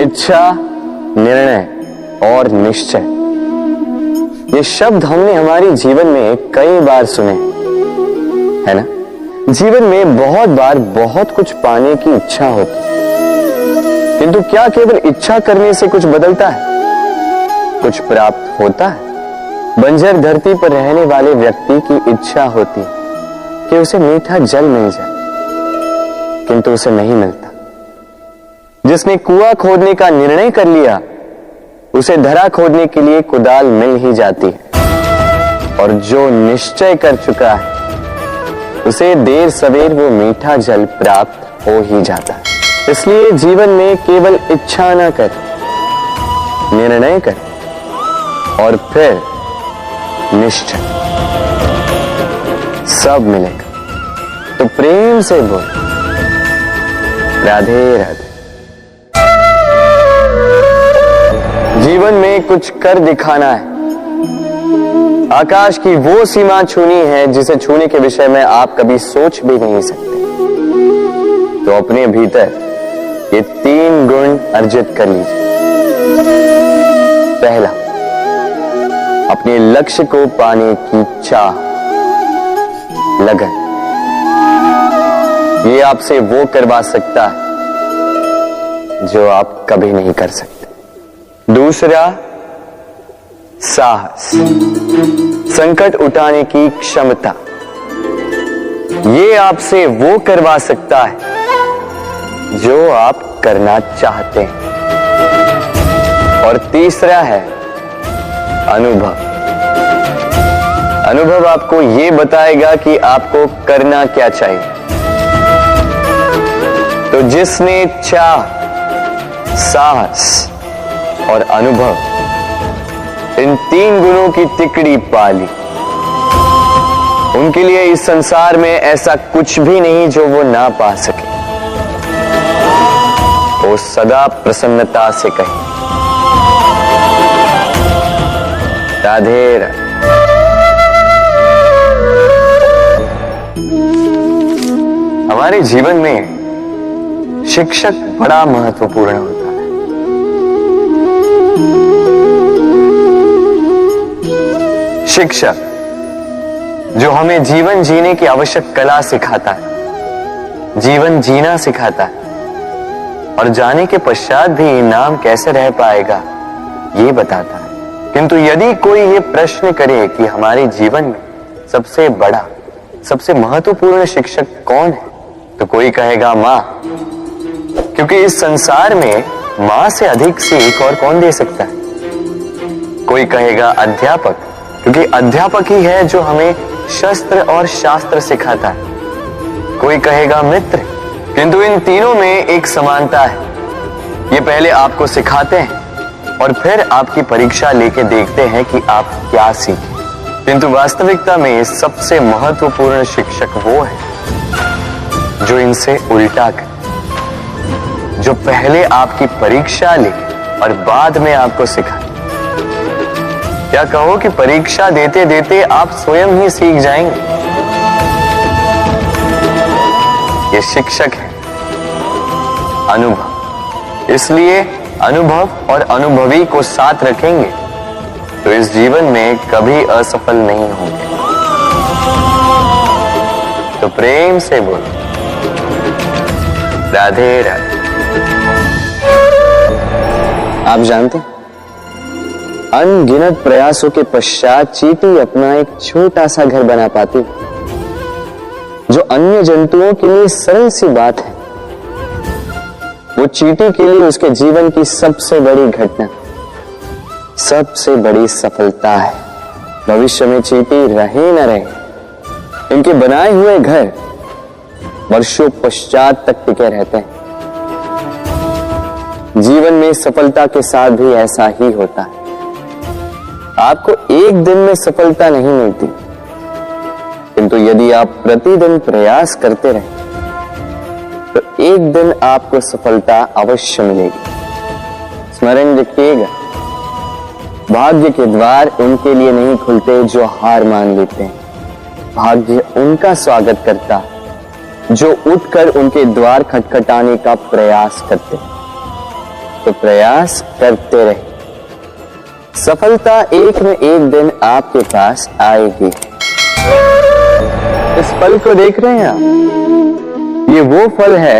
इच्छा, निर्णय और निश्चय, ये शब्द हमने हमारे जीवन में कई बार सुने, है ना? जीवन में बहुत बार बहुत कुछ पाने की इच्छा होती, किंतु क्या केवल इच्छा करने से कुछ बदलता है? कुछ प्राप्त होता है? बंजर धरती पर रहने वाले व्यक्ति की इच्छा होती कि उसे मीठा जल मिल जाए, किंतु उसे नहीं मिलता। जिसने कुआं खोदने का निर्णय कर लिया, उसे धरा खोदने के लिए कुदाल मिल ही जाती है, और जो निश्चय कर चुका है उसे देर सवेर वो मीठा जल प्राप्त हो ही जाता है। इसलिए जीवन में केवल इच्छा ना कर, निर्णय कर और फिर निश्चय, सब मिलेगा। तो प्रेम से बोल, राधे राधे। जीवन में कुछ कर दिखाना है, आकाश की वो सीमा छूनी है जिसे छूने के विषय में आप कभी सोच भी नहीं सकते। तो अपने भीतर ये 3 गुण अर्जित कर लीजिए। पहला, अपने लक्ष्य को पाने की चाह, लगन। ये आपसे वो करवा सकता है जो आप कभी नहीं कर सकते। दूसरा, साहस, संकट उठाने की क्षमता। ये आपसे वो करवा सकता है जो आप करना चाहते हैं। और तीसरा है अनुभव। अनुभव आपको ये बताएगा कि आपको करना क्या चाहिए। तो जिसने चाह, साहस और अनुभव, इन 3 गुणों की तिकड़ी पाली, उनके लिए इस संसार में ऐसा कुछ भी नहीं जो वो ना पा सके। वो सदा प्रसन्नता से कहे, राधे राधे। हमारे जीवन में शिक्षक बड़ा महत्वपूर्ण होता है। शिक्षक जो हमें जीवन जीने की आवश्यक कला सिखाता है, जीवन जीना सिखाता है, और जाने के पश्चात भी इनाम कैसे रह पाएगा ये बताता है। किंतु यदि कोई ये प्रश्न करे कि हमारे जीवन में सबसे बड़ा, सबसे महत्वपूर्ण शिक्षक कौन है, तो कोई कहेगा मां, क्योंकि इस संसार में मां से अधिक सीख और कौन दे सकता है। कोई कहेगा अध्यापक, क्योंकि अध्यापक ही है जो हमें शस्त्र और शास्त्र सिखाता है। कोई कहेगा मित्र, किंतु इन तीनों में एक समानता है। ये पहले आपको सिखाते हैं और फिर आपकी परीक्षा लेके देखते हैं कि आप क्या सीखे। किंतु वास्तविकता में सबसे महत्वपूर्ण शिक्षक वो है जो इनसे उल्टा करे, जो पहले आपकी परीक्षा ले और बाद में आपको सिखाए। क्या कहो कि परीक्षा देते देते आप स्वयं ही सीख जाएंगे। ये शिक्षक है अनुभव। इसलिए अनुभव और अनुभवी को साथ रखेंगे तो इस जीवन में कभी असफल नहीं होंगे। तो प्रेम से बोलो, राधे राधे। आप जानते हैं, अनगिनत प्रयासों के पश्चात चींटी अपना एक छोटा सा घर बना पाती, जो अन्य जंतुओं के लिए सरल सी बात है, वो चींटी के लिए उसके जीवन की सबसे बड़ी घटना, सबसे बड़ी सफलता है। भविष्य में चींटी रहे न रहे, इनके बनाए हुए घर वर्षों पश्चात तक टिके रहते हैं। जीवन में सफलता के साथ भी ऐसा ही होता है। आपको एक दिन में सफलता नहीं मिलती, किंतु यदि आप प्रतिदिन प्रयास करते रहे तो एक दिन आपको सफलता अवश्य मिलेगी। स्मरण रखिएगा, भाग्य के द्वार उनके लिए नहीं खुलते जो हार मान लेते हैं। भाग्य उनका स्वागत करता जो उठकर उनके द्वार खटखटाने का प्रयास करते हैं। तो प्रयास करते रहे, सफलता एक न एक दिन आपके पास आएगी। इस फल को देख रहे हैं आप? ये वो फल है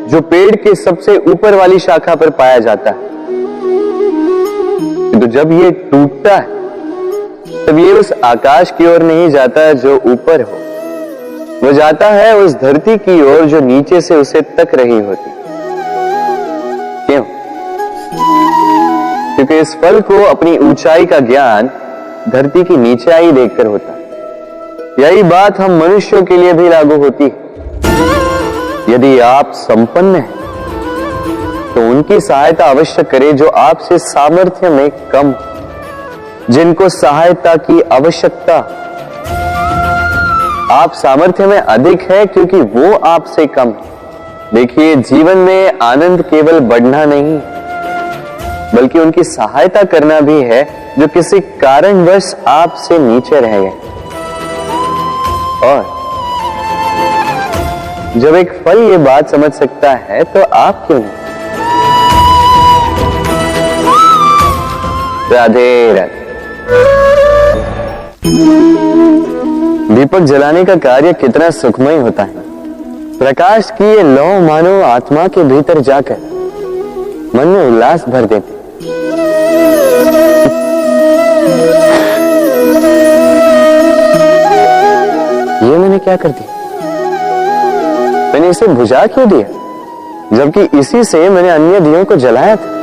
जो पेड़ के सबसे ऊपर वाली शाखा पर पाया जाता है। तो जब ये टूटता है तब ये उस आकाश की ओर नहीं जाता जो ऊपर हो, वो जाता है उस धरती की ओर जो नीचे से उसे तक रही होती। क्यों? क्योंकि इस फल को अपनी ऊंचाई का ज्ञान धरती की नीचाई देखकर होता है। यही बात हम मनुष्यों के लिए भी लागू होती है। यदि आप संपन्न हैं तो उनकी सहायता अवश्य करें जो आपसे सामर्थ्य में कम, जिनको सहायता की आवश्यकता। आप सामर्थ्य में अधिक है क्योंकि वो आपसे कम है। देखिए, जीवन में आनंद केवल बढ़ना नहीं बल्कि उनकी सहायता करना भी है जो किसी कारणवश आपसे नीचे रह गए। और जब एक फल ये बात समझ सकता है तो आप क्यों नहीं? राधे राधे। दीपक जलाने का कार्य कितना सुखमय होता है। प्रकाश की ये लौ मानो आत्मा के भीतर जाकर मन में उल्लास भर देती। ये मैंने क्या कर दिया? मैंने इसे बुझा क्यों दिया, जबकि इसी से मैंने अन्य दियों को जलाया था।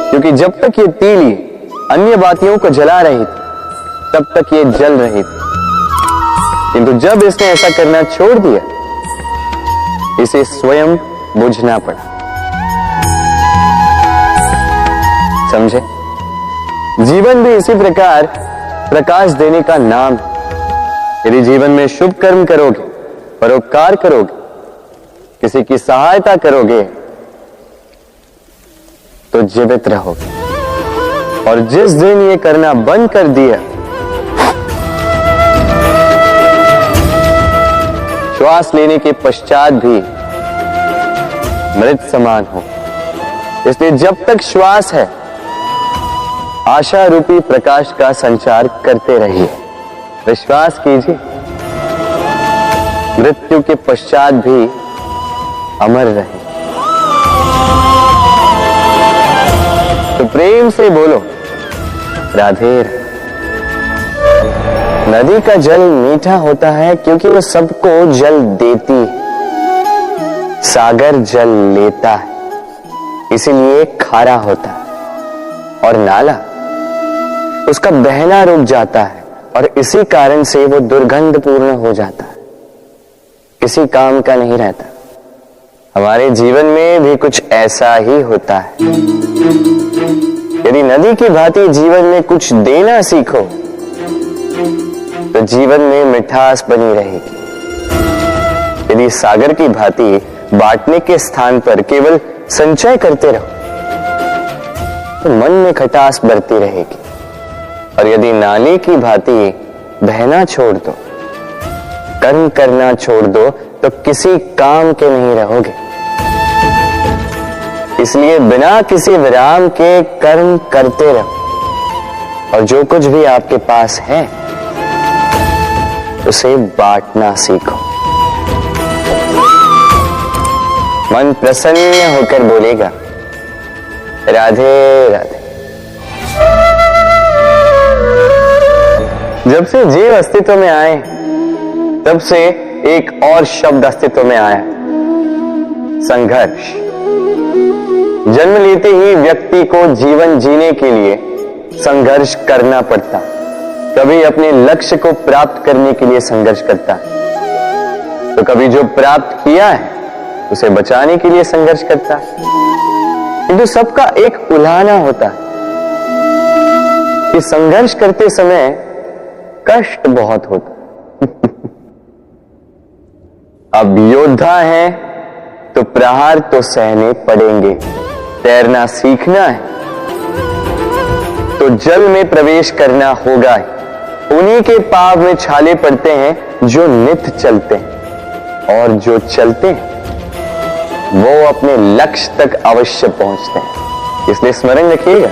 क्योंकि जब तक ये तीली अन्य बातियों को जला रही थी तब तक ये जल रही थी, किंतु जब इसने ऐसा करना छोड़ दिया इसे स्वयं बुझना पड़ा। समझे? जीवन भी इसी प्रकार प्रकाश देने का नाम है। यदि जीवन में शुभ कर्म करोगे, परोपकार करोगे, किसी की सहायता करोगे तो जीवित रहोगे। और जिस दिन ये करना बंद कर दिया, श्वास लेने के पश्चात भी मृत समान हो। इसलिए जब तक श्वास है आशा रूपी प्रकाश का संचार करते रहिए। विश्वास कीजिए, मृत्यु के पश्चात भी अमर रहे। तो प्रेम से बोलो राधे। नदी का जल मीठा होता है क्योंकि वो सबको जल देती है। सागर जल लेता है इसीलिए खारा होता है। और नाला उसका बहना रुक जाता है और इसी कारण से वो दुर्गंधपूर्ण हो जाता है, किसी काम का नहीं रहता। हमारे जीवन में भी कुछ ऐसा ही होता है। यदि नदी की भांति जीवन में कुछ देना सीखो तो जीवन में मिठास बनी रहेगी। यदि सागर की भांति बांटने के स्थान पर केवल संचय करते रहो तो मन में खटास बढ़ती रहेगी। और यदि नाले की भांति बहना छोड़ दो, कर्म करना छोड़ दो तो किसी काम के नहीं रहोगे। इसलिए बिना किसी विराम के कर्म करते रहो और जो कुछ भी आपके पास है उसे बांटना सीखो। मन प्रसन्न होकर बोलेगा राधे राधे। जब से जीव अस्तित्व में आए तब से एक और शब्द अस्तित्व में आया, संघर्ष। जन्म लेते ही व्यक्ति को जीवन जीने के लिए संघर्ष करना पड़ता। कभी अपने लक्ष्य को प्राप्त करने के लिए संघर्ष करता है तो कभी जो प्राप्त किया है उसे बचाने के लिए संघर्ष करता है। किंतु सबका एक उल्हाना होता है कि संघर्ष करते समय कष्ट बहुत होता। अब योद्धा है तो प्रहार तो सहने पड़ेंगे। तैरना सीखना है तो जल में प्रवेश करना होगा। उन्हीं के पांव में छाले पड़ते हैं जो नित्य चलते हैं, और जो चलते हैं वो अपने लक्ष्य तक अवश्य पहुंचते हैं। इसलिए स्मरण रखिएगा,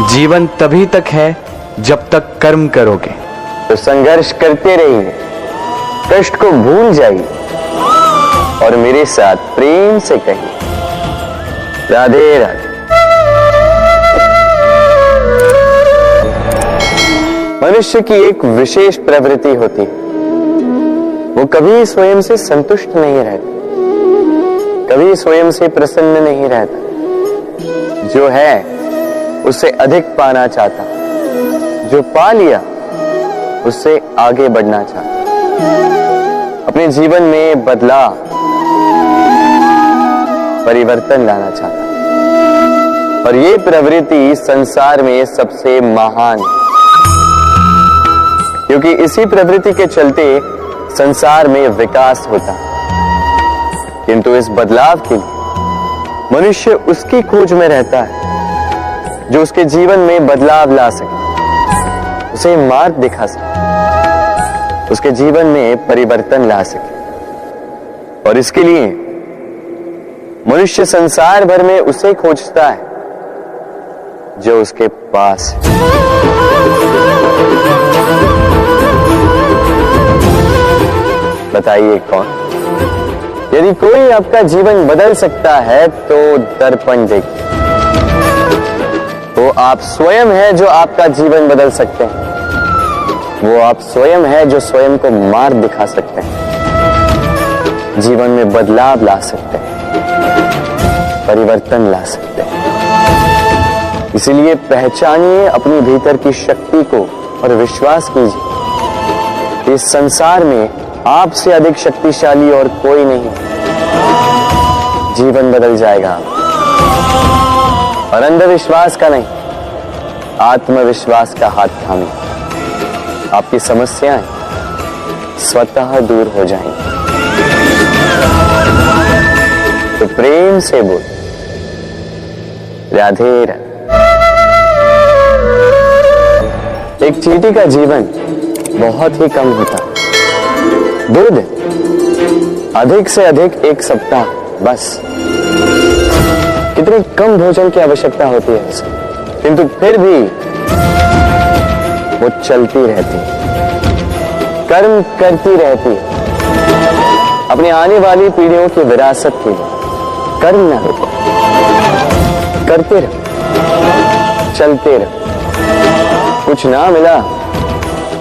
जीवन तभी तक है जब तक कर्म करोगे। तो संघर्ष करते रहिए, कष्ट को भूल जाइए और मेरे साथ प्रेम से कहिए राधे राधे। मनुष्य की एक विशेष प्रवृत्ति होती है, वो कभी स्वयं से संतुष्ट नहीं रहता, कभी स्वयं से प्रसन्न नहीं रहता। जो है उससे अधिक पाना चाहता, जो पा लिया उससे आगे बढ़ना चाहता, अपने जीवन में बदलाव परिवर्तन लाना चाहता। और ये प्रवृत्ति संसार में सबसे महान है, क्योंकि इसी प्रवृत्ति के चलते संसार में विकास होता है। किंतु इस बदलाव के लिए मनुष्य उसकी खोज में रहता है जो उसके जीवन में बदलाव ला सके, उसे मार्ग दिखा सके, उसके जीवन में परिवर्तन ला सके। और इसके लिए मनुष्य संसार भर में उसे खोजता है जो उसके पास है। बताइए कौन? यदि कोई आपका जीवन बदल सकता है तो दर्पण देखिए, वो आप स्वयं है जो आपका जीवन बदल सकते हैं। वो आप स्वयं है जो स्वयं को मार्ग दिखा सकते हैं, जीवन में बदलाव ला सकते हैं, परिवर्तन ला सकते हैं। इसलिए पहचानिए अपनी भीतर की शक्ति को और विश्वास कीजिए, इस संसार में आपसे अधिक शक्तिशाली और कोई नहीं। जीवन बदल जाएगा और अंधविश्वास का नहीं, आत्मविश्वास का हाथ थामिए, आपकी समस्याएं स्वतः दूर हो जाएंगी। तो प्रेम से बोल राधे राधे। एक चींटी का जीवन बहुत ही कम होता है, 2 दिन, अधिक से अधिक 1 सप्ताह, बस। कितनी कम भोजन की आवश्यकता होती है उसे, किंतु फिर भी वो चलती रहती है, कर्म करती रहती है, अपनी आने वाली पीढ़ियों की विरासत के लिए। कर्म न रुको, करते रहो, चलते रहो। कुछ ना मिला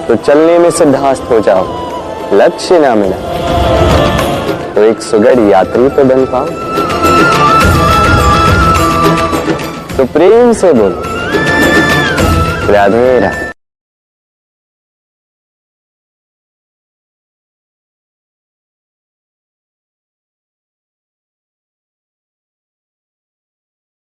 तो चलने में सिद्धांत हो जाओ, लक्ष्य ना मिला तो एक सुगढ़ यात्री तो बन पाओ। तो प्रेम से बोलो राधे राधे।